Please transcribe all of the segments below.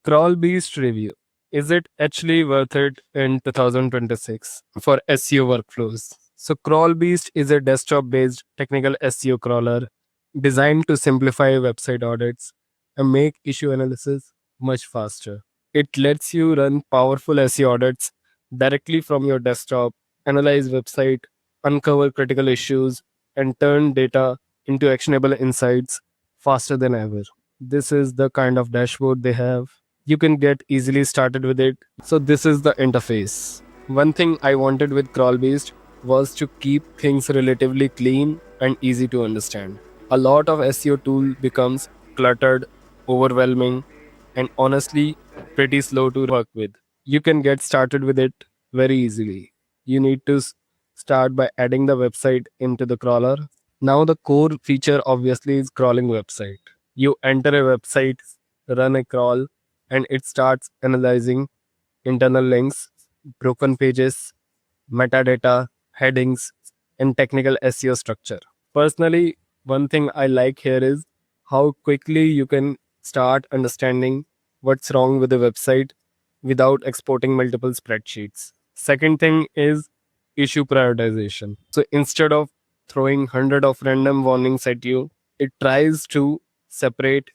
Crawlbeast review. Is it actually worth it in 2026 for SEO workflows? So, Crawlbeast is a desktop based technical SEO crawler designed to simplify website audits and make issue analysis much faster. It lets you run powerful SEO audits directly from your desktop, analyze website, uncover critical issues, and turn data into actionable insights faster than ever. This is the kind of dashboard they have. You can get easily started with it. So this is the interface. One thing I wanted with Crawlbeast was to keep things relatively clean and easy to understand. A lot of SEO tool becomes cluttered, overwhelming, and honestly pretty slow to work with. You can get started with it very easily. You need to start by adding the website into the crawler. Now the core feature obviously is crawling website. You enter a website, run a crawl, and it starts analyzing internal links, broken pages, metadata, headings, and technical SEO structure. Personally, one thing I like here is how quickly you can start understanding what's wrong with the website without exporting multiple spreadsheets. Second thing is issue prioritization. So instead of throwing hundred of random warnings at you, it tries to separate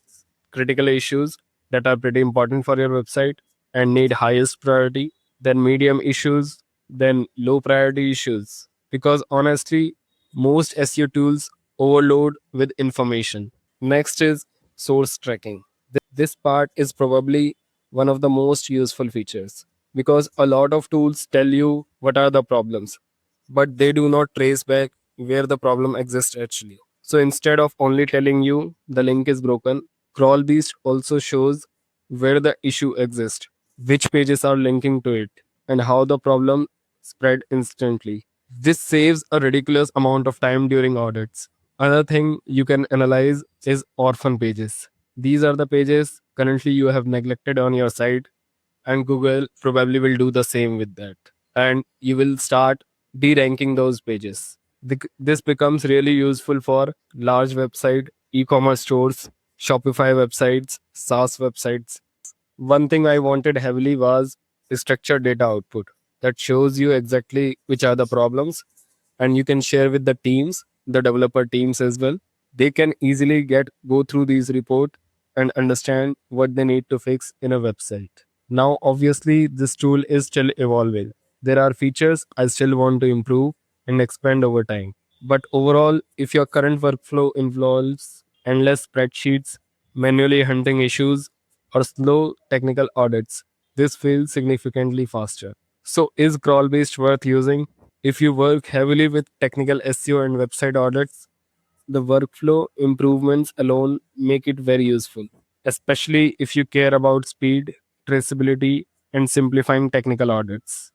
critical issues that are pretty important for your website and need highest priority, then medium issues, then low priority issues. Because honestly, most SEO tools overload with information. Next is source tracking. This part is probably one of the most useful features because a lot of tools tell you what are the problems, but they do not trace back where the problem exists actually. So instead of only telling you the link is broken, Crawlbeast also shows where the issue exists, which pages are linking to it, and how the problem spread instantly. This saves a ridiculous amount of time during audits. Another thing you can analyze is orphan pages. These are the pages currently you have neglected on your site, and Google probably will do the same with that. And you will start de-ranking those pages. This becomes really useful for large website, e-commerce stores, Shopify websites, SaaS websites. One thing I wanted heavily was structured data output that shows you exactly which are the problems, and you can share with the teams, the developer teams as well. They can easily get go through these report and understand what they need to fix in a website. Now obviously this tool is still evolving. There are features I still want to improve and expand over time. But overall, if your current workflow involves endless spreadsheets, manually hunting issues, or slow technical audits, this feels significantly faster. So, is Crawlbeast worth using? If you work heavily with technical SEO and website audits, the workflow improvements alone make it very useful, especially if you care about speed, traceability, and simplifying technical audits.